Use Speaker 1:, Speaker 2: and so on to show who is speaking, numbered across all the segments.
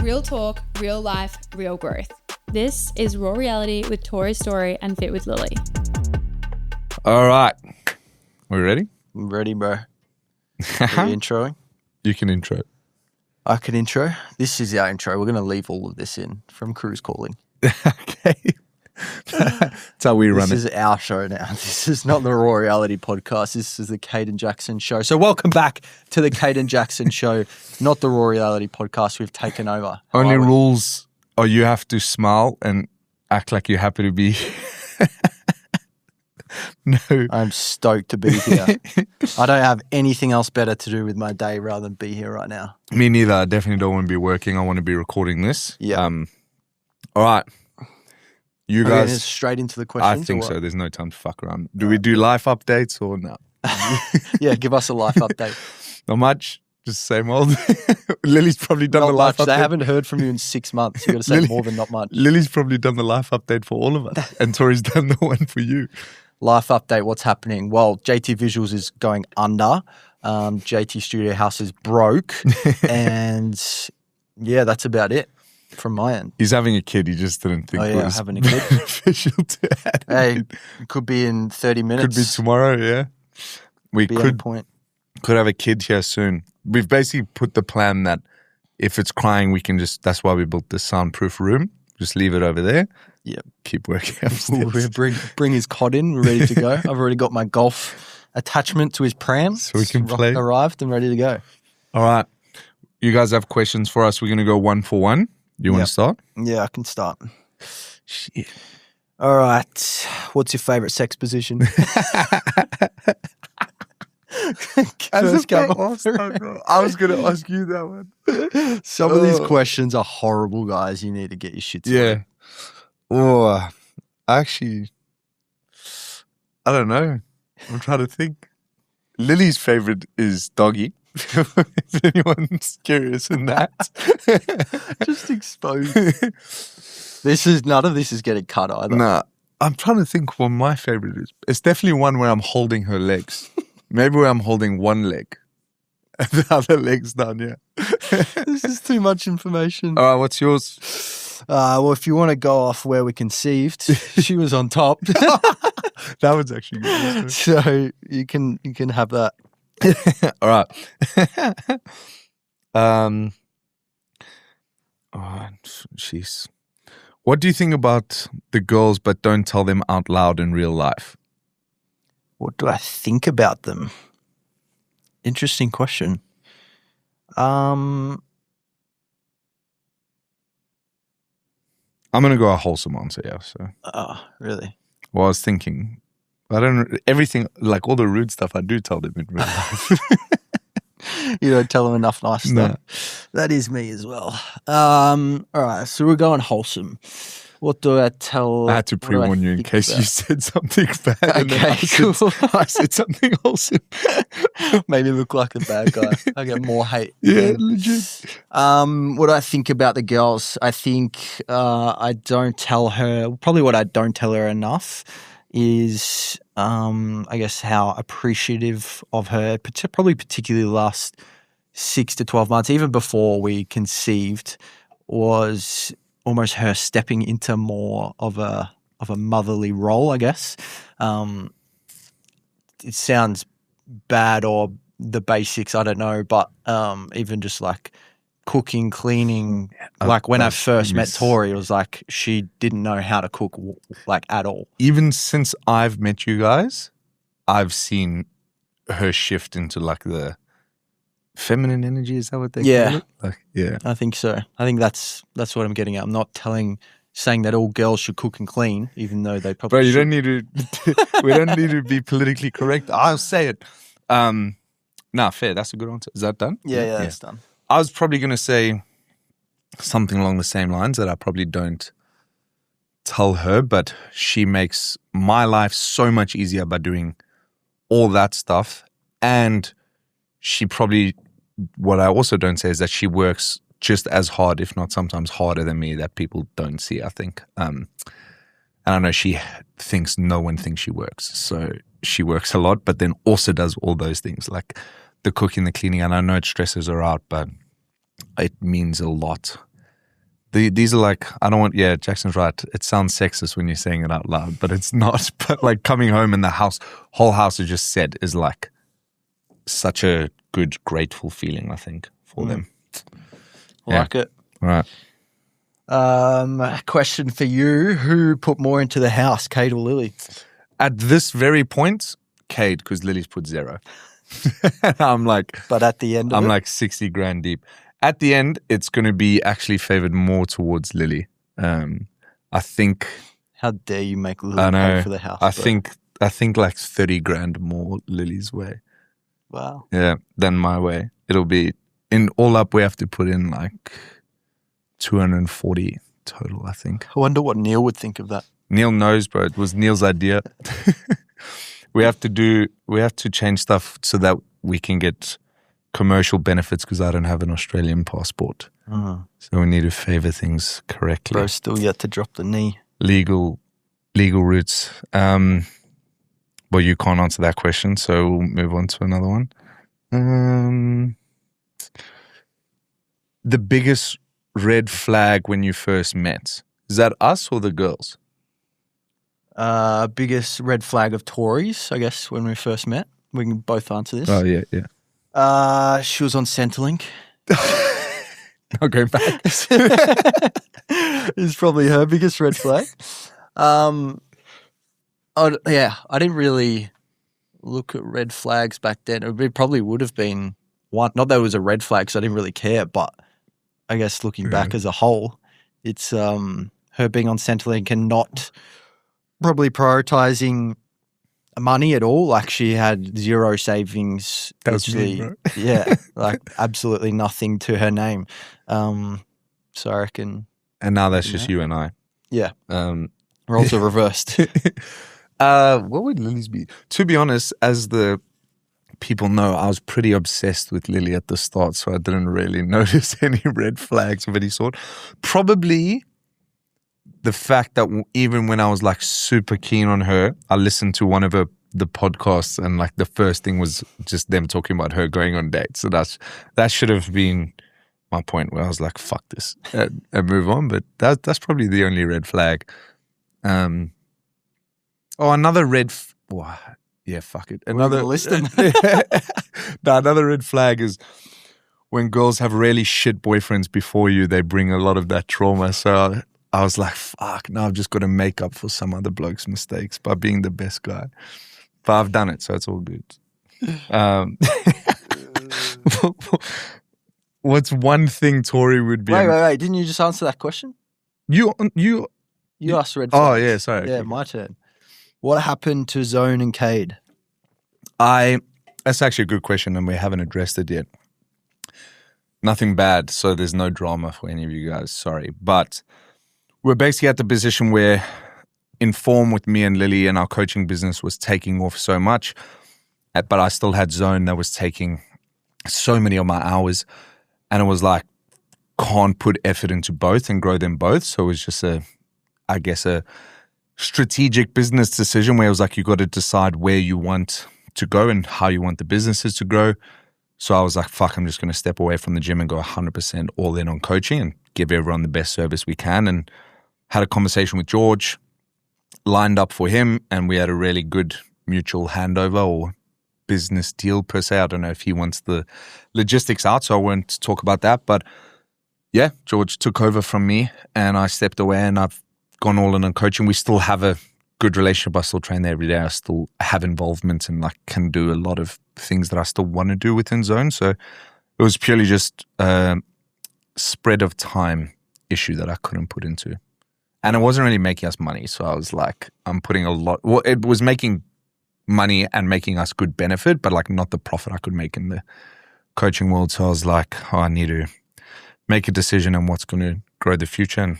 Speaker 1: Real talk, real life, real growth. This is Raw Reality with Tori Story and Fit with Lily.
Speaker 2: All right. We ready?
Speaker 3: I'm ready, bro. Are you introing?
Speaker 2: You can intro.
Speaker 3: I can intro. This is our intro. We're going to leave all of this in from Cruise Calling.
Speaker 2: Okay. That's how we run
Speaker 3: This is our show now. This is not the Raw Reality podcast. This is the Caden Jackson show. So welcome back to the Caden Jackson show, not the Raw Reality podcast. We've taken over.
Speaker 2: Only rules are you have to smile and act like you're happy to be here. No.
Speaker 3: I'm stoked to be here. I don't have anything else better to do with my day rather than be here right now.
Speaker 2: Me neither. I definitely don't want to be working. I want to be recording this.
Speaker 3: Yeah.
Speaker 2: All right. You
Speaker 3: Okay,
Speaker 2: guys.
Speaker 3: straight into the questions.
Speaker 2: I think so. There's no time to fuck around. Do we do life updates or no?
Speaker 3: Yeah, give us a life update.
Speaker 2: Not much. Just same old. Lily's probably done
Speaker 3: Not
Speaker 2: the life
Speaker 3: much.
Speaker 2: update.
Speaker 3: They haven't heard from you in 6 months. You got to say
Speaker 2: Lily-
Speaker 3: more than not much.
Speaker 2: Lily's probably done the life update for all of us. And Tori's done the one for you.
Speaker 3: Life update, what's happening? Well, JT Visuals is going under. JT Studio House is broke. And yeah, that's about it from my end.
Speaker 2: He's having a kid. He just didn't think it was
Speaker 3: having a kid.
Speaker 2: beneficial to add.
Speaker 3: Hey, it could be in 30 minutes.
Speaker 2: Could be tomorrow, yeah. We
Speaker 3: Be on
Speaker 2: could
Speaker 3: point.
Speaker 2: have a kid here soon. We've basically put the plan that if it's crying, we can that's why we built this soundproof room. Just leave it over there.
Speaker 3: Yep.
Speaker 2: Keep working
Speaker 3: We'll
Speaker 2: upstairs.
Speaker 3: bring his cot in. We're ready to go. I've already got my golf attachment to his pram.
Speaker 2: So we can
Speaker 3: It's
Speaker 2: play.
Speaker 3: Arrived and ready to go.
Speaker 2: All right. You guys have questions for us. We're going to go one for one. You want
Speaker 3: Yep.
Speaker 2: to start?
Speaker 3: Yeah, I can start.
Speaker 2: Shit.
Speaker 3: All right. What's your favorite sex position? First come off.
Speaker 2: I was going to ask you that one.
Speaker 3: Some of these questions are horrible, guys. You need to get your shit
Speaker 2: Yeah.
Speaker 3: together.
Speaker 2: Oh, actually, I don't know. I'm trying to think. Lily's favorite is doggy. If anyone's curious in that.
Speaker 3: Just exposed. None of this is getting cut either.
Speaker 2: Nah, I'm trying to think what my favorite is. It's definitely one where I'm holding her legs. Maybe where I'm holding one leg. And the other leg's down here.
Speaker 3: This is too much information.
Speaker 2: All right, what's yours?
Speaker 3: Well, if you want to go off where we conceived, she was on top.
Speaker 2: That was actually good.
Speaker 3: So you can have that.
Speaker 2: All right. Oh, jeez. What do you think about the girls but don't tell them out loud in real life?
Speaker 3: What do I think about them? Interesting question.
Speaker 2: I'm going to go a wholesome answer, yeah. So,
Speaker 3: Oh, really?
Speaker 2: well, I was thinking, everything, like all the rude stuff, I do tell them in real life.
Speaker 3: You don't tell them enough nice stuff. That is me as well. All right, so we're going wholesome. What do I tell?
Speaker 2: I had to pre-warn you in case you said something bad. And then
Speaker 3: Okay, cool.
Speaker 2: I said something wholesome.
Speaker 3: Maybe look like the bad guy. I get more hate.
Speaker 2: Yeah, legit.
Speaker 3: What do I think about the girls? I think I don't tell her. Probably what I don't tell her enough is, I guess, how appreciative of her, probably particularly the last 6 to 12 months, even before we conceived, was almost her stepping into more of a motherly role, I guess. It sounds bad or the basics, I don't know, but even just like cooking, cleaning, like when I first met Tori, it was like she didn't know how to cook like at all.
Speaker 2: Even since I've met you guys, I've seen her shift into like the feminine energy. Is that what they call it? Like, yeah.
Speaker 3: I think so. I think that's what I'm getting at. I'm not saying that all girls should cook and clean, even though they probably
Speaker 2: Bro, you
Speaker 3: should.
Speaker 2: don't need to, we don't need to be politically correct. I'll say it. Nah, fair. That's a good answer. Is that done?
Speaker 3: Yeah, that's done.
Speaker 2: I was probably going to say something along the same lines that I probably don't tell her, but she makes my life so much easier by doing all that stuff. And she probably, what I also don't say is that she works just as hard, if not sometimes harder than me, that people don't see, I think. And I know she thinks no one thinks she works. So she works a lot, but then also does all those things like the cooking, the cleaning. And I know it stresses her out, but it means a lot These are like, I don't want, yeah, Jackson's right. It sounds sexist when you're saying it out loud, but it's not. But like coming home and the whole house is just set is like such a good, grateful feeling, I think, for them.
Speaker 3: I like it.
Speaker 2: All right.
Speaker 3: Question for you. Who put more into the house, Cade or Lily?
Speaker 2: At this very point, Cade, because Lily's put 0. I'm like,
Speaker 3: But at the end of
Speaker 2: I'm
Speaker 3: it?
Speaker 2: like 60 grand deep. At the end, it's going to be actually favored more towards Lily. I think.
Speaker 3: How dare you make Lily
Speaker 2: I know.
Speaker 3: pay for the house?
Speaker 2: I
Speaker 3: bro.
Speaker 2: think like 30 grand more Lily's way.
Speaker 3: Wow.
Speaker 2: Yeah, than my way. It'll be in all up. We have to put in like 240 total, I think.
Speaker 3: I wonder what Neil would think of that.
Speaker 2: Neil knows, bro. It was Neil's idea. We have to change stuff so that we can get commercial benefits because I don't have an Australian passport. So we need to favor things correctly.
Speaker 3: Bro, still yet to drop the knee.
Speaker 2: Legal routes. Well, you can't answer that question, so we'll move on to another one. The biggest red flag when you first met, is that us or the girls?
Speaker 3: Biggest red flag of Tories, I guess, when we first met. We can both answer this.
Speaker 2: Oh, yeah.
Speaker 3: She was on Centrelink.
Speaker 2: I'll go back.
Speaker 3: Is probably her biggest red flag. I didn't really look at red flags back then. It probably would have been one. Not that it was a red flag, because I didn't really care, but I guess looking back as a whole, it's her being on Centrelink and not probably prioritizing money at all. Like she had 0 savings.
Speaker 2: That was me,
Speaker 3: literally.
Speaker 2: bro.
Speaker 3: Yeah, like absolutely nothing to her name. So I reckon
Speaker 2: And now that's just you and I.
Speaker 3: Yeah.
Speaker 2: Um,
Speaker 3: roles are reversed.
Speaker 2: what would Lily's be? To be honest, as the people know, I was pretty obsessed with Lily at the start, so I didn't really notice any red flags of any sort. Probably the fact that even when I was like super keen on her, I listened to one of the podcasts and like the first thing was just them talking about her going on dates. So that should have been my point where I was like, fuck this and move on. But that's probably the only red flag. Another yeah, fuck it. Another
Speaker 3: list them.
Speaker 2: No, another red flag is when girls have really shit boyfriends before you, they bring a lot of that trauma. So I was like, fuck, now I've just got to make up for some other bloke's mistakes by being the best guy. But I've done it, so it's all good. What's one thing Tori would be?
Speaker 3: Wait. Didn't you just answer that question?
Speaker 2: You
Speaker 3: asked red flags.
Speaker 2: Oh, yeah, sorry.
Speaker 3: Yeah, my turn. What happened to Zone and Cade?
Speaker 2: That's actually a good question, and we haven't addressed it yet. Nothing bad, so there's no drama for any of you guys. Sorry, but we're basically at the position where Inform with me and Lily and our coaching business was taking off so much, but I still had Zone that was taking so many of my hours, and it was like, can't put effort into both and grow them both. So it was just a strategic business decision where it was like, you got to decide where you want to go and how you want the businesses to grow. So I was like, fuck, I'm just going to step away from the gym and go 100% all in on coaching and give everyone the best service we can. And had a conversation with George, lined up for him, and we had a really good mutual handover or business deal per se. I don't know if he wants the logistics out, so I won't talk about that. But yeah, George took over from me and I stepped away and I've gone all in on coaching. We still have a good relationship. I still train there every day. I still have involvement and like can do a lot of things that I still want to do within Zone. So it was purely just a spread of time issue that I couldn't put into. And it wasn't really making us money. So I was like, I'm putting a lot. Well, it was making money and making us good benefit, but like not the profit I could make in the coaching world. So I was like, I need to make a decision on what's going to grow the future. And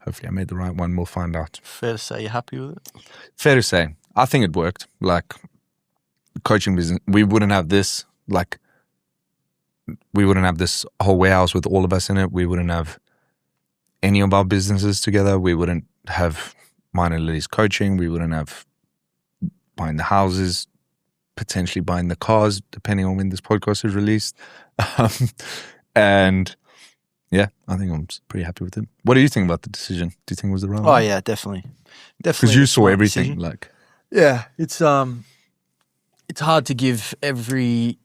Speaker 2: hopefully I made the right one. We'll find out.
Speaker 3: Fair to say you're happy with it?
Speaker 2: Fair to say. I think it worked. Like coaching business, we wouldn't have this. Like we wouldn't have this whole warehouse with all of us in it. We wouldn't have any of our businesses together. We wouldn't have mine and Lily's coaching. We wouldn't have buying the houses, potentially buying the cars, depending on when this podcast is released. And Yeah, I think I'm pretty happy with it. What do you think about the decision? Do you think it was the right
Speaker 3: Oh
Speaker 2: one?
Speaker 3: yeah, definitely.
Speaker 2: Because you
Speaker 3: a
Speaker 2: saw
Speaker 3: smart
Speaker 2: everything.
Speaker 3: decision.
Speaker 2: Like,
Speaker 3: Yeah, it's hard to give every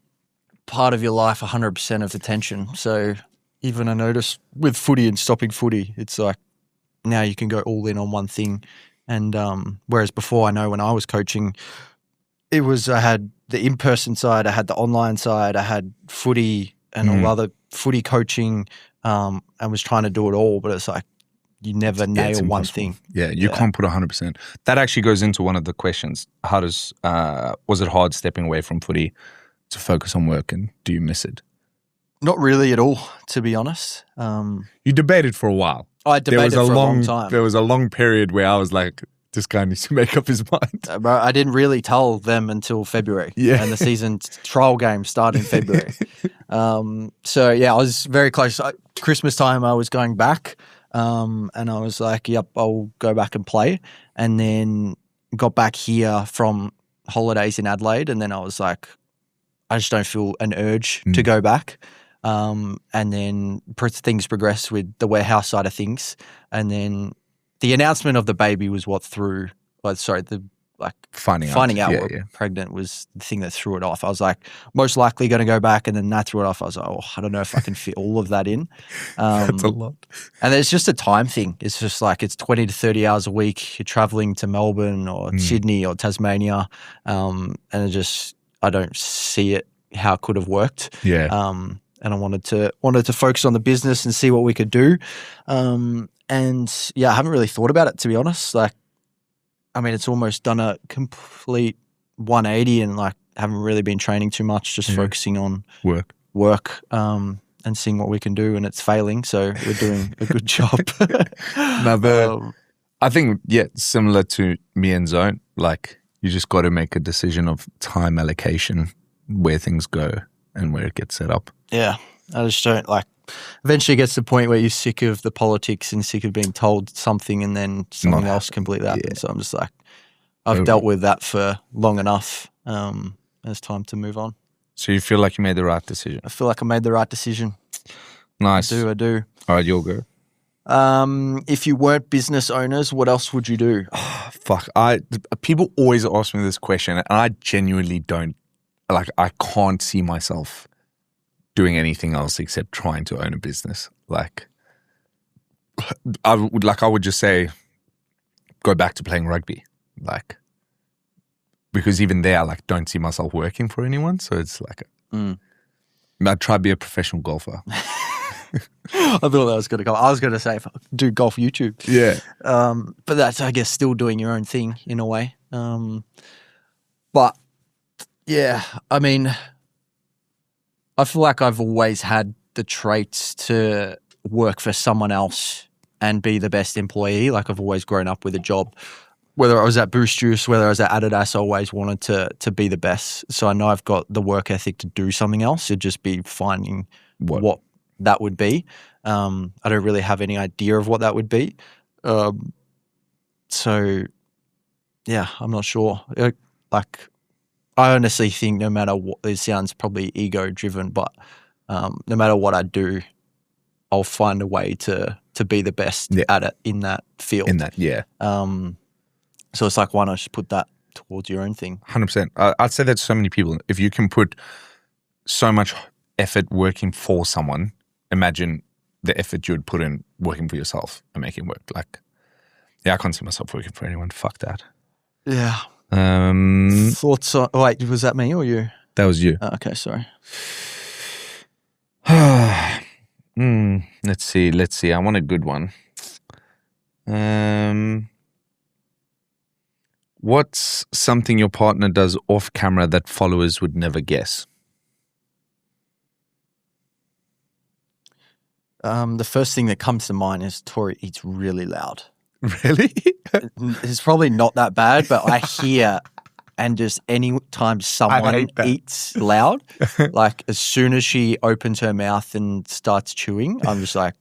Speaker 3: part of your life 100% of attention. So even I noticed with footy and stopping footy, it's like now you can go all in on one thing. And whereas before, I know when I was coaching, it was I had the in-person side, I had the online side, I had footy and all other footy coaching, and was trying to do it all. But it's like you never
Speaker 2: it's
Speaker 3: nail one
Speaker 2: impossible.
Speaker 3: thing.
Speaker 2: Yeah, you can't put 100%. That actually goes into one of the questions. How does was it hard stepping away from footy to focus on work, and do you miss it?
Speaker 3: Not really at all, to be honest.
Speaker 2: You debated for a while.
Speaker 3: I debated for a long time.
Speaker 2: There was a long period where I was like, this guy needs to make up his mind.
Speaker 3: Bro, I didn't really tell them until February.
Speaker 2: Yeah.
Speaker 3: And the season trial game started in February. So, yeah, I was very close. Christmas time, I was going back and I was like, yep, I'll go back and play. And then got back here from holidays in Adelaide. And then I was like, I just don't feel an urge to go back. And then things progressed with the warehouse side of things. And then the announcement of the baby was what threw, finding out we're pregnant was the thing that threw it off. I was like, most likely going to go back, and then that threw it off. I was like, oh, I don't know if I can fit all of that in.
Speaker 2: That's a lot.
Speaker 3: And it's just a time thing. It's just like it's 20 to 30 hours a week. You're traveling to Melbourne or Sydney or Tasmania, and I don't see it how it could have worked.
Speaker 2: Yeah.
Speaker 3: And I wanted to focus on the business and see what we could do. And yeah, I haven't really thought about it, to be honest. Like, I mean, it's almost done a complete 180 and like haven't really been training too much, just focusing on work and seeing what we can do, and it's failing. So we're doing a good job.
Speaker 2: I think, similar to me and Zone, like you just got to make a decision of time allocation, where things go and where it gets set up.
Speaker 3: Yeah. I just don't like, eventually it gets to the point where you're sick of the politics and sick of being told something and then something else completely happens. Yeah. So I'm just like, I've dealt with that for long enough. It's time to move on.
Speaker 2: So you feel like you made the right decision?
Speaker 3: I feel like I made the right decision.
Speaker 2: Nice.
Speaker 3: I do.
Speaker 2: All right, you'll go.
Speaker 3: If you weren't business owners, what else would you do?
Speaker 2: Fuck. People always ask me this question and I genuinely don't, like, I can't see myself doing anything else except trying to own a business. Like, I would just say, go back to playing rugby. Like, because even there, I like don't see myself working for anyone. So it's like, I'd try to be a professional golfer.
Speaker 3: I thought that was going to go. I was going to say, do golf YouTube.
Speaker 2: Yeah.
Speaker 3: But that's, I guess, still doing your own thing in a way. But yeah, I mean, I feel like I've always had the traits to work for someone else and be the best employee. Like I've always grown up with a job. Whether I was at Boost Juice, whether I was at Adidas, I always wanted to be the best. So I know I've got the work ethic to do something else. It'd just be finding what that would be. I don't really have any idea of what that would be. So yeah, I'm not sure. Like, I honestly think no matter what, it sounds probably ego driven, but no matter what I do, I'll find a way to be the best at it in that field. So it's like, why not just put that towards your own thing?
Speaker 2: 100%. I'd say that so many people, if you can put so much effort working for someone, imagine the effort you would put in working for yourself and making it work. Like, yeah, I can't see myself working for anyone. Fuck that.
Speaker 3: Yeah. Thoughts on, wait, was that me or you?
Speaker 2: That was you.
Speaker 3: Oh, okay, sorry.
Speaker 2: Let's see. I want a good one. What's something your partner does off camera that followers would never guess?
Speaker 3: The first thing that comes to mind is Tori eats really loud.
Speaker 2: Really?
Speaker 3: It's probably not that bad, but I hear, and just any time someone eats loud, like as soon as she opens her mouth and starts chewing, I'm just like,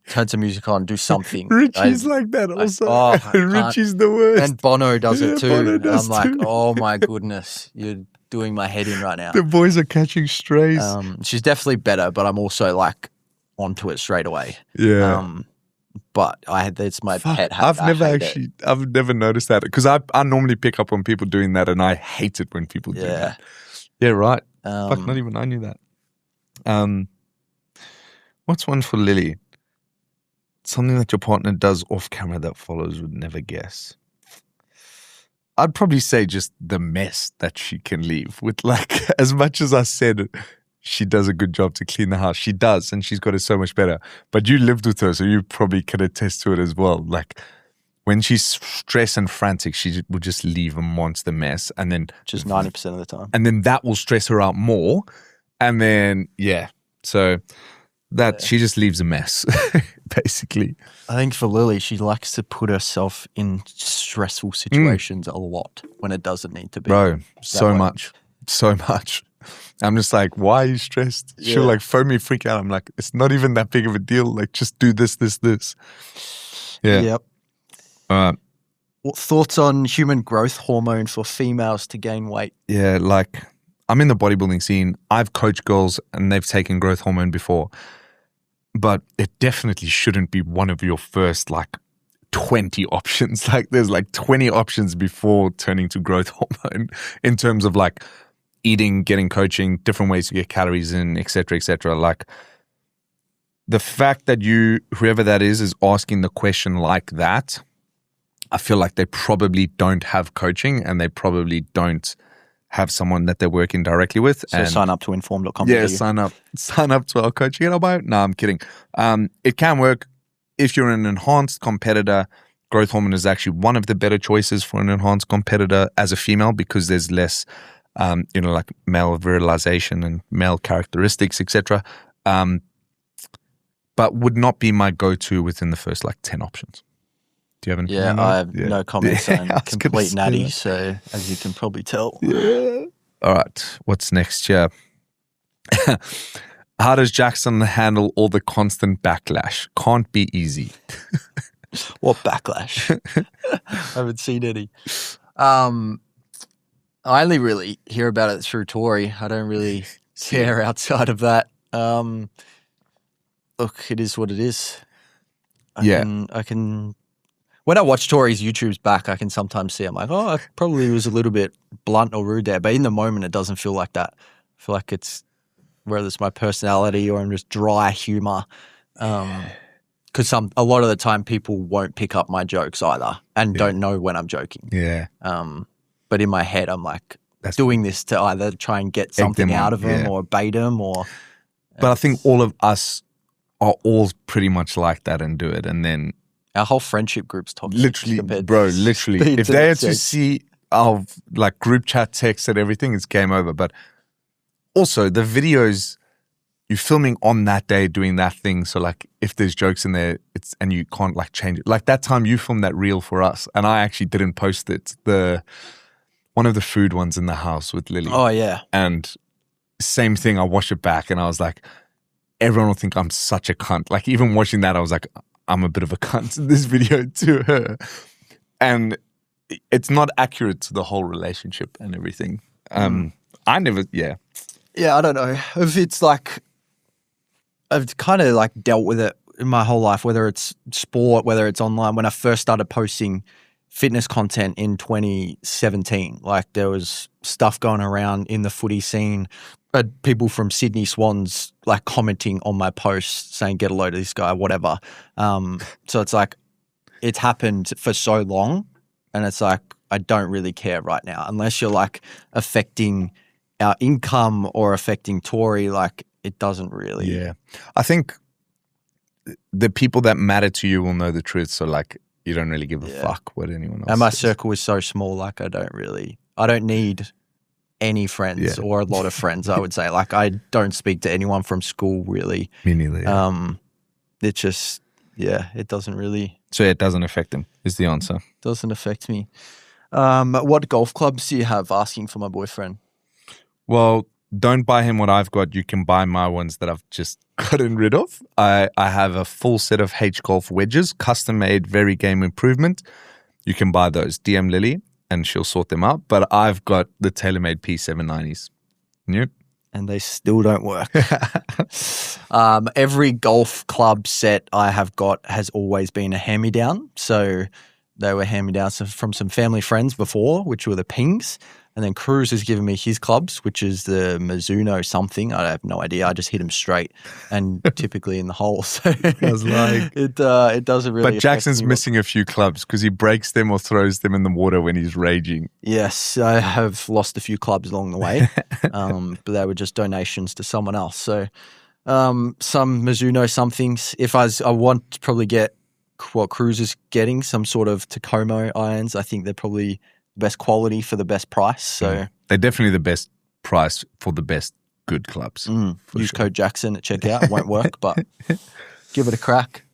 Speaker 3: turn some music on, do something.
Speaker 2: Richie's like that also. Richie's the worst.
Speaker 3: And Bono does it too.
Speaker 2: Bono does
Speaker 3: I'm
Speaker 2: too.
Speaker 3: like, oh my goodness, you're doing my head in right now.
Speaker 2: The boys are catching strays.
Speaker 3: She's definitely better, but I'm also like, onto it straight away.
Speaker 2: Yeah.
Speaker 3: But it's my pet habit.
Speaker 2: I've never noticed that because I normally pick up on people doing that, and I hate it when people do that. Yeah, right. Fuck, not even I knew that. What's one for Lily? Something that your partner does off camera that followers would never guess. I'd probably say just the mess that she can leave with, like, as much as I said she does a good job to clean the house. She does, and she's got it so much better. But you lived with her, so you probably can attest to it as well. Like, when she's stressed and frantic, she would just leave a monster mess. And then
Speaker 3: just 90% of the time.
Speaker 2: And then that will stress her out more. And then, so she just leaves a mess, basically.
Speaker 3: I think for Lily, she likes to put herself in stressful situations a lot when it doesn't need to be.
Speaker 2: Bro, so much. I'm just like, why are you stressed? Yeah. She'll like phone me, freak out. I'm like, it's not even that big of a deal. Like, just do this. Yeah.
Speaker 3: Yep. What thoughts on human growth hormone for females to gain weight?
Speaker 2: Yeah, like, I'm in the bodybuilding scene. I've coached girls and they've taken growth hormone before. But it definitely shouldn't be one of your first, like, 20 options. Like, there's like 20 options before turning to growth hormone in terms of like eating, getting coaching, different ways to get calories in, et cetera, like the fact that whoever that is asking the question like that, I feel like they probably don't have coaching and they probably don't have someone that they're working directly with.
Speaker 3: So sign up to inform.com.
Speaker 2: Yeah, sign up to our coaching. No, I'm kidding. It can work if you're an enhanced competitor. Growth hormone is actually one of the better choices for an enhanced competitor as a female because there's less like male virilization and male characteristics, etc. But would not be my go-to within the first like 10 options. Do you have any?
Speaker 3: Yeah, I have no comments. I'm a complete natty, so as you can probably tell.
Speaker 2: Yeah. All right, what's next here? How does Jackson handle all the constant backlash? Can't be easy.
Speaker 3: What backlash? I haven't seen any. I only really hear about it through Tori. I don't really care outside of that. Look, it is what it is. I can. When I watch Tori's YouTubes back, I can sometimes see I'm like, oh, I probably was a little bit blunt or rude there. But in the moment, it doesn't feel like that. I feel like it's whether it's my personality or I'm just dry humor. Because a lot of the time people won't pick up my jokes either and don't know when I'm joking.
Speaker 2: Yeah.
Speaker 3: But in my head, I'm like doing this to either try and get something out of them or bait them or.
Speaker 2: But I think all of us are all pretty much like that and do it. And then
Speaker 3: our whole friendship group's toxic.
Speaker 2: Literally. If they had to see our like group chat text and everything, it's game over. But also the videos you're filming on that day doing that thing. So like if there's jokes in there, and you can't like change it. Like that time you filmed that reel for us and I actually didn't post it. One of the food ones in the house with Lily.
Speaker 3: Oh yeah.
Speaker 2: And same thing, I watched it back and I was like, everyone will think I'm such a cunt. Like even watching that, I was like, I'm a bit of a cunt in this video to her. And it's not accurate to the whole relationship and everything. Yeah, I
Speaker 3: don't know. If it's like, I've kind of like dealt with it in my whole life, whether it's sport, whether it's online. When I first started posting fitness content in 2017, like there was stuff going around in the footy scene. People from Sydney Swans like commenting on my posts saying, get a load of this guy, whatever. So it's like, it's happened for so long and it's like, I don't really care right now unless you're like affecting our income or affecting Tori, like it doesn't really.
Speaker 2: Yeah. I think the people that matter to you will know the truth. So like, you don't really give a fuck what anyone else
Speaker 3: And my
Speaker 2: says.
Speaker 3: circle is so small, like I don't need any friends or a lot of friends, I would say. Like I don't speak to anyone from school really.
Speaker 2: Me neither. Yeah.
Speaker 3: It just, it doesn't really.
Speaker 2: So it doesn't affect them is the answer.
Speaker 3: Doesn't affect me. What golf clubs do you have? Asking for my boyfriend.
Speaker 2: Well, don't buy him what I've got. You can buy my ones that I've just gotten rid of. I have a full set of H Golf wedges, custom made, very game improvement. You can buy those. DM Lily and she'll sort them out. But I've got the TaylorMade P790s. Yep.
Speaker 3: And they still don't work. Every golf club set I have got has always been a hand-me-down. So they were hand-me-downs from some family friends before, which were the Pings. And then Cruz has given me his clubs, which is the Mizuno something. I have no idea. I just hit them straight and typically in the hole. So it doesn't really.
Speaker 2: But Jackson's missing a few clubs because he breaks them or throws them in the water when he's raging.
Speaker 3: Yes, I have lost a few clubs along the way, but they were just donations to someone else. So some Mizuno somethings. If I want to probably get what Cruz is getting, some sort of Takomo irons. I think they're probably best quality for the best price. So
Speaker 2: they're definitely the best price for the best good clubs.
Speaker 3: Use code Jackson at checkout. It won't work, but give it a crack.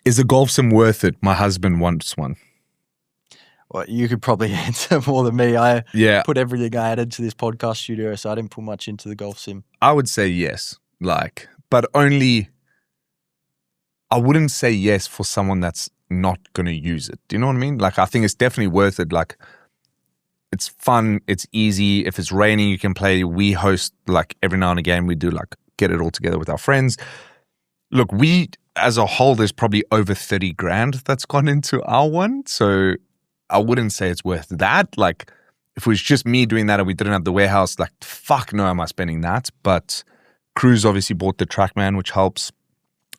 Speaker 2: Is a golf sim worth it? My husband wants one.
Speaker 3: Well, you could probably answer more than me. I put everything I had into this podcast studio, so I didn't put much into the golf sim.
Speaker 2: I would say yes, but only. I wouldn't say yes for someone that's not going to use it. Do you know what I mean? I think it's definitely worth it. It's fun. It's easy. If it's raining, you can play. We host every now and again. We do get it all together with our friends. Look, we as a whole, there's probably over 30 grand that's gone into our one. So I wouldn't say it's worth that. If it was just me doing that and we didn't have the warehouse, fuck no, am I spending that? But Cruz obviously bought the TrackMan, which helps.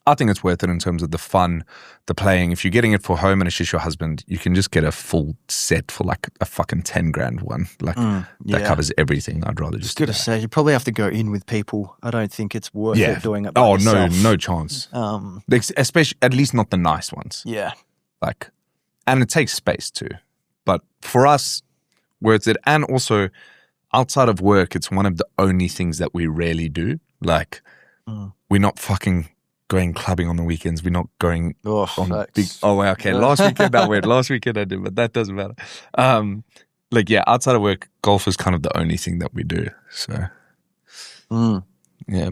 Speaker 2: I think it's worth it in terms of the fun, the playing. If you're getting it for home and it's just your husband, you can just get a full set for a fucking 10 grand one. That covers everything. I'd rather just.
Speaker 3: I was going to say, you probably have to go in with people. I don't think it's worth it doing it by yourself.
Speaker 2: No chance. Especially, at least not the nice ones.
Speaker 3: Yeah.
Speaker 2: And it takes space too. But for us, worth it. And also, outside of work, it's one of the only things that we rarely do. We're not fucking going clubbing on the weekends. We're not going on big. Oh, okay. Last weekend I went. Last weekend I did, but that doesn't matter. Outside of work, golf is kind of the only thing that we do. So, yeah.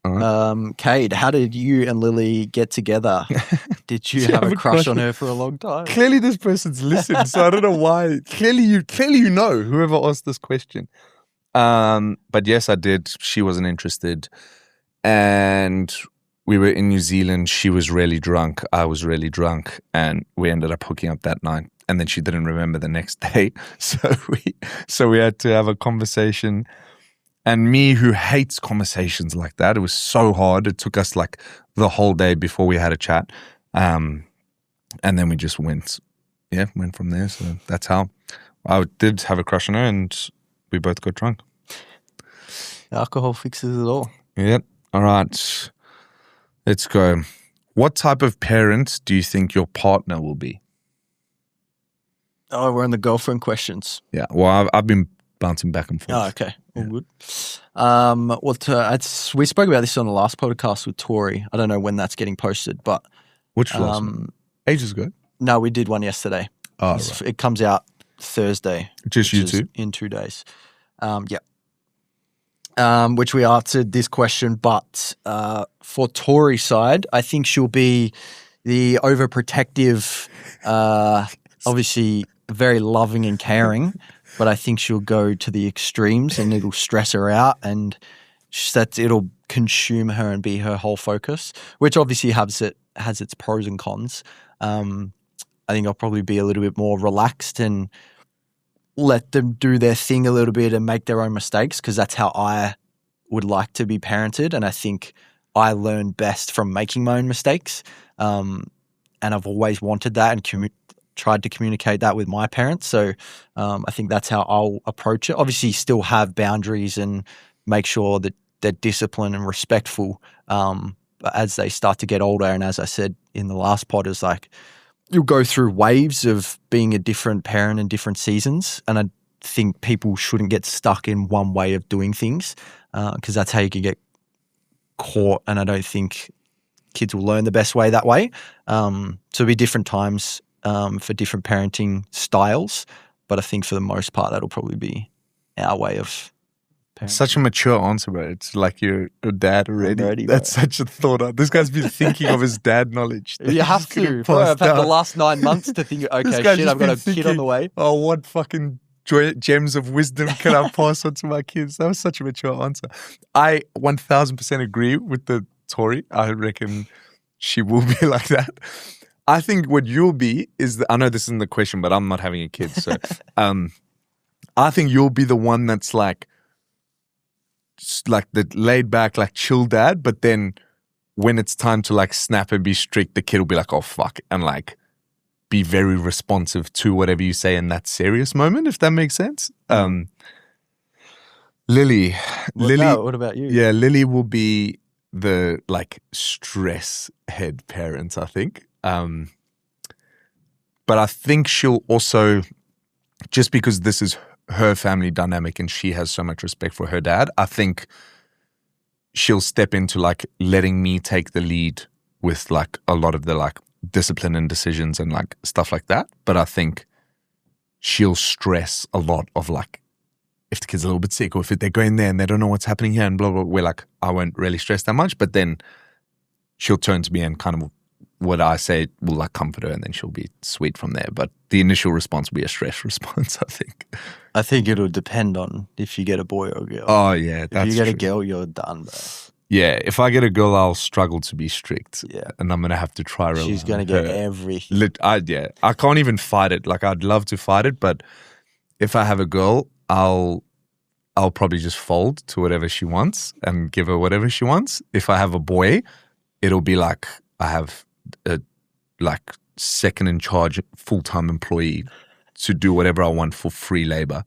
Speaker 2: All right.
Speaker 3: Cade, how did you and Lily get together? Did you have a crush on her for a long time?
Speaker 2: Clearly, this person's listened, so I don't know why. Clearly, you know whoever asked this question. But yes, I did. She wasn't interested, and we were in New Zealand. She was really drunk. I was really drunk. And we ended up hooking up that night. And then she didn't remember the next day. So we had to have a conversation. And me, who hates conversations like that, it was so hard. It took us the whole day before we had a chat. And then we just went from there. So that's how I did have a crush on her and we both got drunk.
Speaker 3: Alcohol fixes it all.
Speaker 2: Yep. All right. Let's go. What type of parent do you think your partner will be?
Speaker 3: Oh, we're on the girlfriend questions.
Speaker 2: Yeah. Well, I've been bouncing back and forth.
Speaker 3: Oh, okay. All good. We spoke about this on the last podcast with Tori. I don't know when that's getting posted, but
Speaker 2: which last one? Ages ago?
Speaker 3: No, we did one yesterday.
Speaker 2: Oh, right.
Speaker 3: It comes out Thursday.
Speaker 2: Just you two?
Speaker 3: In 2 days. Yeah. Which we answered this question, but for Tori's side, I think she'll be the overprotective, obviously very loving and caring, but I think she'll go to the extremes and it'll stress her out and it'll consume her and be her whole focus, which obviously has its pros and cons. I think I'll probably be a little bit more relaxed and let them do their thing a little bit and make their own mistakes, because that's how I would like to be parented. And I think I learn best from making my own mistakes. And I've always wanted that and tried to communicate that with my parents. So I think that's how I'll approach it. Obviously still have boundaries and make sure that they're disciplined and respectful as they start to get older. And as I said in the last pod, is you'll go through waves of being a different parent in different seasons. And I think people shouldn't get stuck in one way of doing things, because that's how you can get caught. And I don't think kids will learn the best way that way. So it'll be different times for different parenting styles. But I think for the most part, that'll probably be our way of parenting.
Speaker 2: Such a mature answer, bro. It's like you're a dad already. That's such a thought. This guy's been thinking of his dad knowledge.
Speaker 3: You have to. I've had the last 9 months to think, okay, shit, I've got a kid on the way.
Speaker 2: Oh, what fucking gems of wisdom can I pass on to my kids? That was such a mature answer. I 1000% agree with the Tori. I reckon she will be like that. I think what you'll be is, I know this isn't the question, but I'm not having a kid. So I think you'll be the one that's like the laid back, like chill dad. But then when it's time to like snap and be strict, the kid will be like, oh, fuck. And like be very responsive to whatever you say in that serious moment, if that makes sense. Lily.
Speaker 3: What about you?
Speaker 2: Yeah, Lily will be the like stress head parent, I think. But I think she'll also, just because this is her family dynamic and she has so much respect for her dad, I think she'll step into like letting me take the lead with like a lot of the like discipline and decisions and like stuff like that. But I think she'll stress a lot of like, if the kid's a little bit sick or if they're going there and they don't know what's happening here and blah, blah, we're like, I won't really stress that much. But then she'll turn to me and kind of what I say will like comfort her, and then she'll be sweet from there. But the initial response will be a stress response, I think.
Speaker 3: I think it'll depend on if you get a boy or a girl.
Speaker 2: Oh, yeah, that's
Speaker 3: If you get
Speaker 2: true.
Speaker 3: a girl, you're done, bro.
Speaker 2: Yeah, if I get a girl, I'll struggle to be strict.
Speaker 3: Yeah.
Speaker 2: And I'm going to have to try real
Speaker 3: She's
Speaker 2: hard.
Speaker 3: going to get everything.
Speaker 2: I can't even fight it. Like, I'd love to fight it, but if I have a girl, I'll probably just fold to whatever she wants and give her whatever she wants. If I have a boy, it'll be like I have a like second in charge full-time employee to do whatever I want for free labor.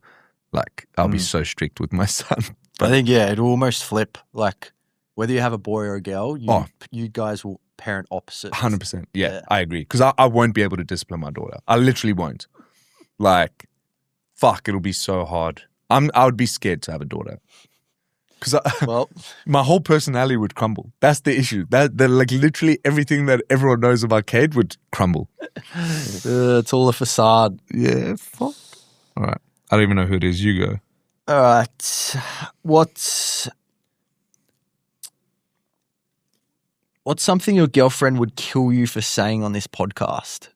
Speaker 2: Like, I'll be so strict with my son.
Speaker 3: I think, yeah, it'll almost flip. Like, whether you have a boy or a girl, you guys will parent opposite.
Speaker 2: 100%. Yeah, I agree. Because I won't be able to discipline my daughter. I literally won't. Like, fuck, it'll be so hard. I would be scared to have a daughter. Because my whole personality would crumble. That's the issue. That like literally everything that everyone knows about Cade would crumble.
Speaker 3: It's all a facade.
Speaker 2: Yeah, fuck. All right. I don't even know who it is. You go.
Speaker 3: All right. What's something your girlfriend would kill you for saying on this podcast?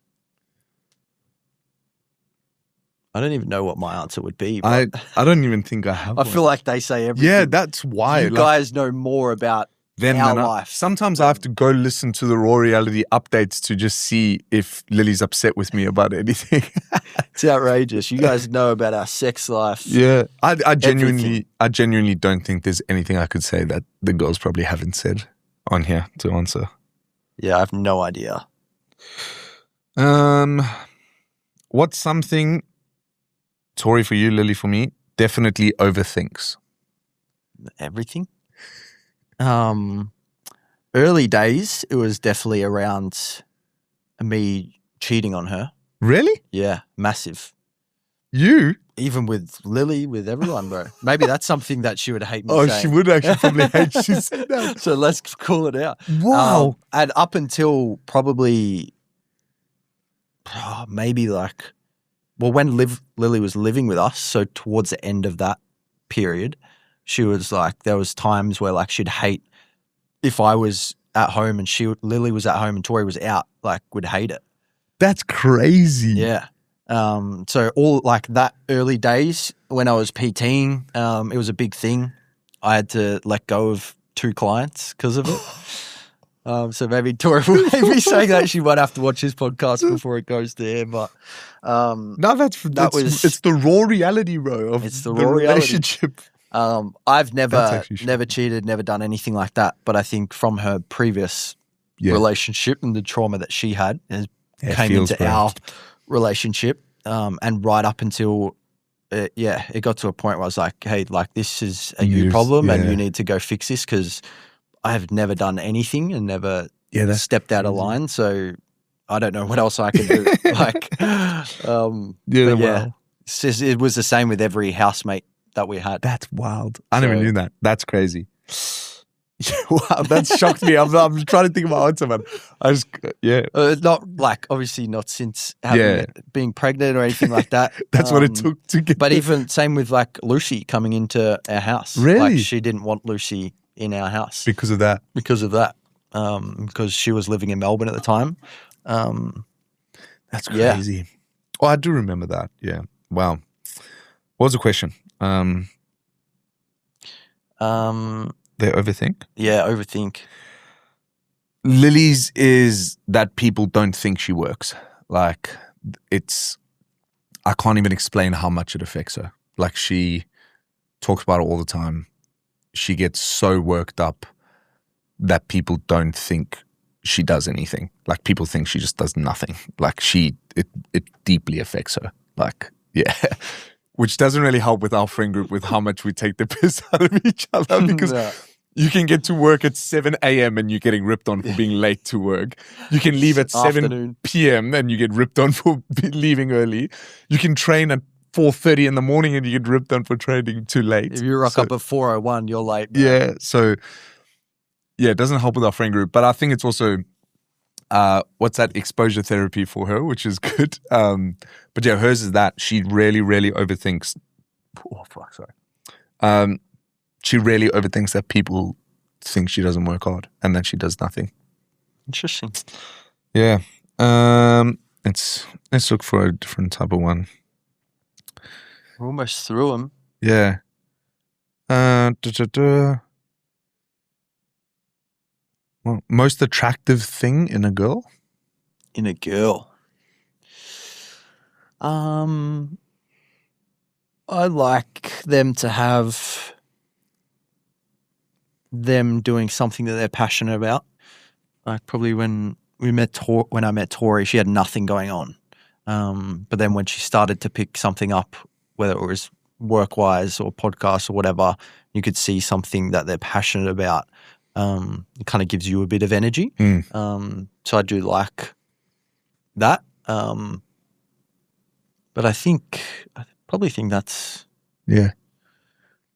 Speaker 3: I don't even know what my answer would be. But
Speaker 2: I don't even think I have
Speaker 3: I
Speaker 2: one.
Speaker 3: feel like they say everything.
Speaker 2: Yeah, that's why.
Speaker 3: You guys know more about our life.
Speaker 2: Sometimes I have to go listen to the Raw Reality updates to just see if Lily's upset with me about anything.
Speaker 3: It's outrageous. You guys know about our sex life.
Speaker 2: Yeah. I genuinely don't think there's anything I could say that the girls probably haven't said on here to answer.
Speaker 3: Yeah, I have no idea.
Speaker 2: What's something, Tori for you, Lily for me, definitely overthinks?
Speaker 3: Everything. Early days, it was definitely around me cheating on her.
Speaker 2: Really?
Speaker 3: Yeah, massive.
Speaker 2: You?
Speaker 3: Even with Lily, with everyone, bro. Maybe that's something that she would hate me saying.
Speaker 2: She would actually probably hate you saying that.
Speaker 3: So let's call it out.
Speaker 2: Wow.
Speaker 3: And up until probably maybe like, well, when Lily was living with us, so towards the end of that period, she was like, there was times where like she'd hate if I was at home and Lily was at home and Tori was out, like would hate it.
Speaker 2: That's crazy.
Speaker 3: Yeah. So all like that early days when I was PTing, it was a big thing. I had to let go of 2 clients because of it. So maybe Tori will maybe say that she might have to watch this podcast before it goes to air. But
Speaker 2: no, it's the raw reality, bro. It's the raw relationship.
Speaker 3: I've never cheated, never done anything like that. But I think from her previous relationship and the trauma that she had came into our relationship, and right up until it got to a point where I was like, hey, like this is a you problem and you need to go fix this because I have never done anything and never stepped out of line. So I don't know what else I can do. It was the same with every housemate that we had.
Speaker 2: That's wild. I never knew that. That's crazy. Wow, that shocked me. I'm trying to think of my answer, man.
Speaker 3: Not like obviously not since being pregnant or anything like that.
Speaker 2: That's what it took to get.
Speaker 3: But even same with like Lucy coming into our house.
Speaker 2: Really,
Speaker 3: like she didn't want Lucy in our house
Speaker 2: because of that.
Speaker 3: Because she was living in Melbourne at the time.
Speaker 2: That's crazy. Yeah. Oh, I do remember that. Yeah. Wow. What was the question?
Speaker 3: They
Speaker 2: overthink?
Speaker 3: Yeah, overthink.
Speaker 2: Lily's is that people don't think she works. Like I can't even explain how much it affects her. Like she talks about it all the time. She gets so worked up that people don't think she does anything. Like people think she just does nothing. Like it deeply affects her. Like, yeah. Which doesn't really help with our friend group with how much we take the piss out of each other because you can get to work at 7 a.m. and you're getting ripped on for being late to work. You can leave at 7 p.m. and you get ripped on for leaving early. You can train at 4:30 in the morning and you get ripped on for training too late.
Speaker 3: If you rock up at 4:01, you're late.
Speaker 2: Man. Yeah. So, yeah, it doesn't help with our friend group. But I think it's also, what's that, exposure therapy for her, which is good. But yeah, hers is that she really, really overthinks. Oh, fuck, sorry. She really overthinks that people think she doesn't work hard and that she does nothing.
Speaker 3: Interesting.
Speaker 2: Yeah. Let's look for a different type of one.
Speaker 3: We're almost through them.
Speaker 2: Yeah. Well, most attractive thing in a girl?
Speaker 3: In a girl. I like them to have them doing something that they're passionate about. Like probably when I met Tori, she had nothing going on. But then when she started to pick something up, whether it was work-wise or podcasts or whatever, you could see something that they're passionate about. It kind of gives you a bit of energy. So I do like that. But I probably think that's...
Speaker 2: Yeah.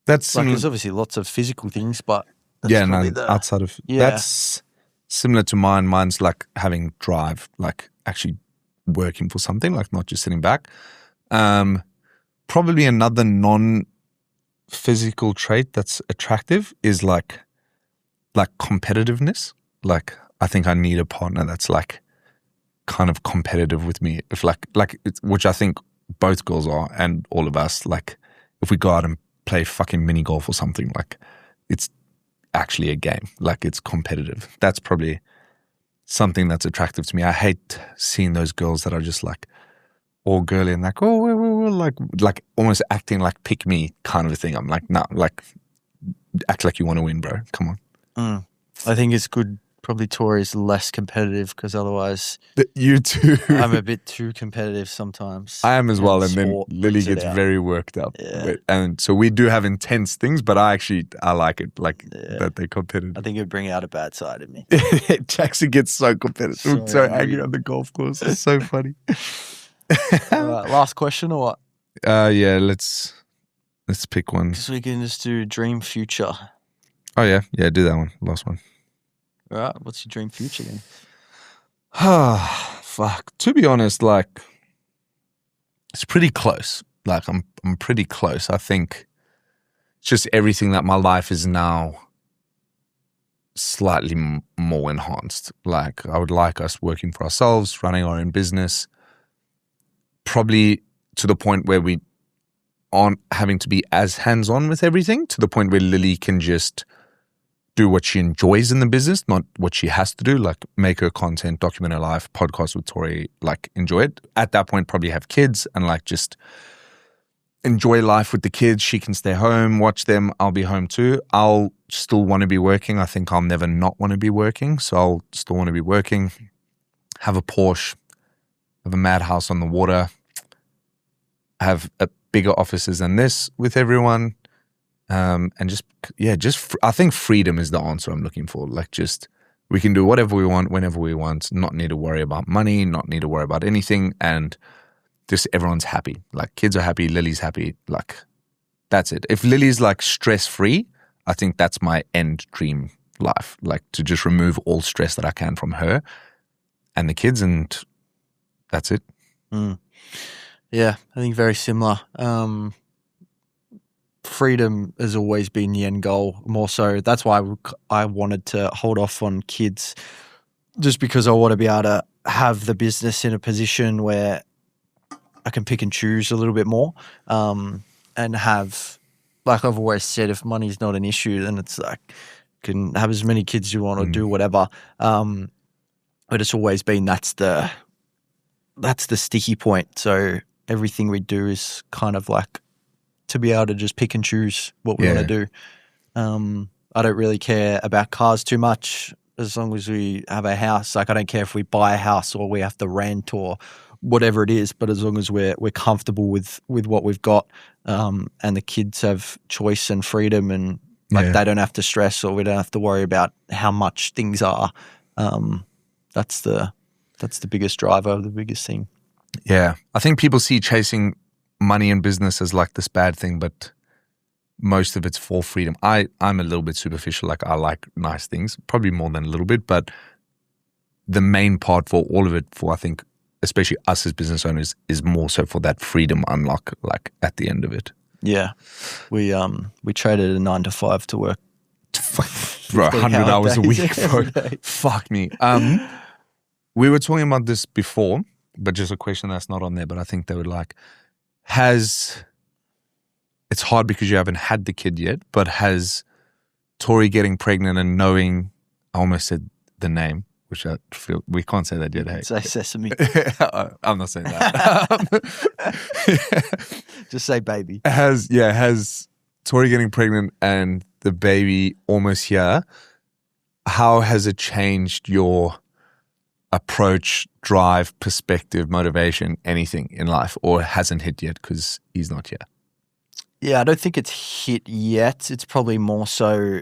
Speaker 2: That's
Speaker 3: like, there's obviously lots of physical things, but that's
Speaker 2: outside of... Yeah. That's similar to mine. Mine's like having drive, like actually working for something, like not just sitting back. Probably another non-physical trait that's attractive is like competitiveness. Like I think I need a partner that's like kind of competitive with me. If which I think both girls are and all of us. Like if we go out and play fucking mini golf or something, like it's actually a game. Like it's competitive. That's probably something that's attractive to me. I hate seeing those girls that are just like all girly and like, like almost acting like pick me kind of a thing. I'm like, no, like act like you want to win, bro. Come on.
Speaker 3: I think it's good. Probably Tori's less competitive because otherwise
Speaker 2: you too.
Speaker 3: I'm a bit too competitive sometimes.
Speaker 2: I am as well, and then Lily gets very worked up. Yeah. And so we do have intense things, but I like it, like that they're competitive.
Speaker 3: I think it would bring out a bad side of me.
Speaker 2: Jackson gets so competitive, so angry on the golf course. It's so funny.
Speaker 3: Last question or what?
Speaker 2: Yeah, let's pick one.
Speaker 3: So we can just do dream future.
Speaker 2: Oh yeah, do that one. Last one.
Speaker 3: All right, what's your dream future then?
Speaker 2: Fuck. To be honest, like it's pretty close. Like I'm pretty close. I think it's just everything that my life is now slightly more enhanced. Like I would like us working for ourselves, running our own business, probably to the point where we aren't having to be as hands-on with everything, to the point where Lily can just do what she enjoys in the business, not what she has to do, like make her content, document her life, podcast with Tori, like enjoy it. At that point, probably have kids and like just enjoy life with the kids. She can stay home, watch them. I'll be home too. I'll still want to be working. I think I'll never not want to be working. So I'll still want to be working, have a Porsche, have a madhouse on the water, have a bigger offices than this with everyone. And I think freedom is the answer I'm looking for. Like just, we can do whatever we want, whenever we want, not need to worry about money, not need to worry about anything. And just everyone's happy. Like kids are happy, Lily's happy. Like that's it. If Lily's like stress-free, I think that's my end dream life. Like to just remove all stress that I can from her and the kids, and that's it.
Speaker 3: Yeah, I think very similar. Freedom has always been the end goal, more so. That's why I wanted to hold off on kids, just because I want to be able to have the business in a position where I can pick and choose a little bit more, and have, like I've always said, if money's not an issue, then it's like can have as many kids as you want or do whatever. But it's always been that's the sticky point. So everything we do is kind of like to be able to just pick and choose what we want to do. I don't really care about cars too much as long as we have a house. Like I don't care if we buy a house or we have to rent or whatever it is, but as long as we're comfortable with what we've got, and the kids have choice and freedom and like they don't have to stress or we don't have to worry about how much things are. That's the biggest driver, the biggest thing.
Speaker 2: Yeah. I think people see chasing money in business as like this bad thing, but most of it's for freedom. I'm a little bit superficial. Like I like nice things, probably more than a little bit, but the main part for all of it, for I think, especially us as business owners, is more so for that freedom unlock, like at the end of it.
Speaker 3: Yeah. We traded a 9 to 5 to work.
Speaker 2: Bro, 100 hours a week, bro. Fuck me. We were talking about this before, but just a question that's not on there, but I think they would like, it's hard because you haven't had the kid yet, but has Tori getting pregnant and knowing, I almost said the name, which I feel, we can't say that yet, hey?
Speaker 3: Say Sesame.
Speaker 2: I'm not saying that.
Speaker 3: Just say baby.
Speaker 2: Has Tori getting pregnant and the baby almost here, how has it changed your approach, drive, perspective, motivation, anything in life, or it hasn't hit yet because he's not here?
Speaker 3: Yeah, I don't think it's hit yet. It's probably more so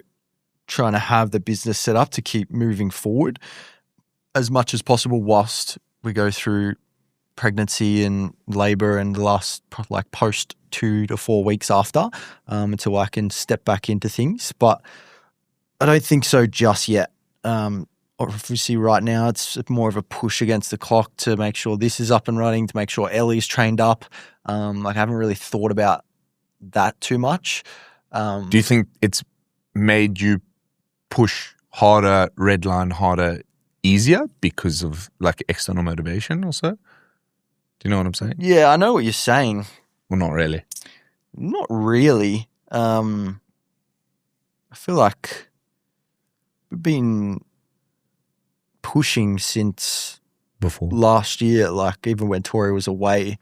Speaker 3: trying to have the business set up to keep moving forward as much as possible whilst we go through pregnancy and labor and the last like post 2 to 4 weeks after, until I can step back into things. But I don't think so just yet. Obviously right now it's more of a push against the clock to make sure this is up and running, to make sure Ellie's trained up. Like I haven't really thought about that too much.
Speaker 2: Do you think it's made you push harder, redline harder, easier because of like external motivation or so? Do you know what I'm saying?
Speaker 3: Yeah, I know what you're saying.
Speaker 2: Well, not really.
Speaker 3: Not really. I feel like we've been pushing since
Speaker 2: before
Speaker 3: last year, like even when Tori was away,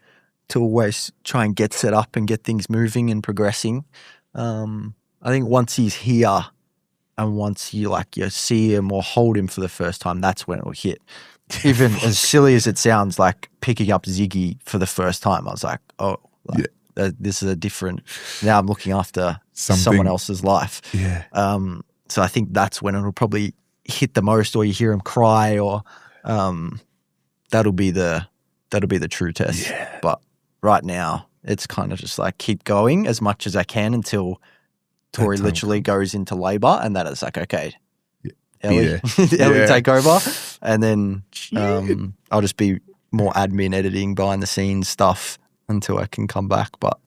Speaker 3: to always try and get set up and get things moving and progressing. I think once he's here and once you see him or hold him for the first time, that's when it'll hit. Even as silly as it sounds, like picking up Ziggy for the first time, I was like, this is a different, now I'm looking after someone else's life.
Speaker 2: Yeah.
Speaker 3: So I think that's when it'll probably hit the most, or you hear him cry, or that'll be the true test.
Speaker 2: Yeah.
Speaker 3: But right now, it's kind of just like keep going as much as I can until Tori literally goes into labor, and that is like, okay, Ellie take over, and then I'll just be more admin, editing, behind the scenes stuff until I can come back. But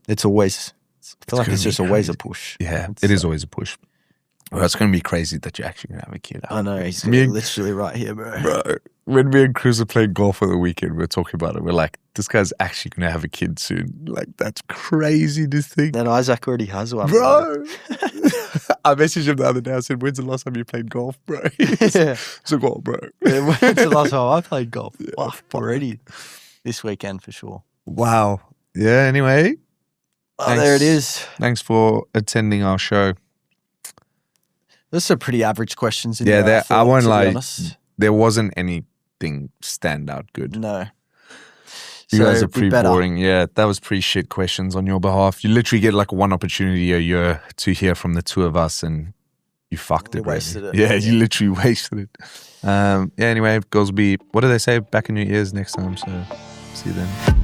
Speaker 3: it's always, I feel like it's just always a push.
Speaker 2: Yeah, it is always a push. Well, it's going to be crazy that you're actually going to have a kid.
Speaker 3: I know, he's literally right here, bro.
Speaker 2: When me and Cruz were playing golf on the weekend, we were talking about it. We're like, this guy's actually going to have a kid soon. Like, that's crazy to think.
Speaker 3: And Isaac already has one.
Speaker 2: Bro. I messaged him the other day. I said, when's the last time you played golf, bro?
Speaker 3: Yeah.
Speaker 2: So go on, bro.
Speaker 3: When's the last time I played golf? Yeah, already. This weekend for sure.
Speaker 2: Wow. Yeah, anyway.
Speaker 3: There it is.
Speaker 2: Thanks for attending our show.
Speaker 3: There's some pretty average questions in
Speaker 2: there.
Speaker 3: Yeah,
Speaker 2: I won't lie. There wasn't anything stand out good.
Speaker 3: No.
Speaker 2: You guys are pretty boring. Yeah, that was pretty shit questions on your behalf. You literally get like one opportunity a year to hear from the two of us, and you fucked it.
Speaker 3: Wasted it.
Speaker 2: Yeah, you literally wasted it. Anyway, girls will be, what do they say? Back in your ears next time. So see you then.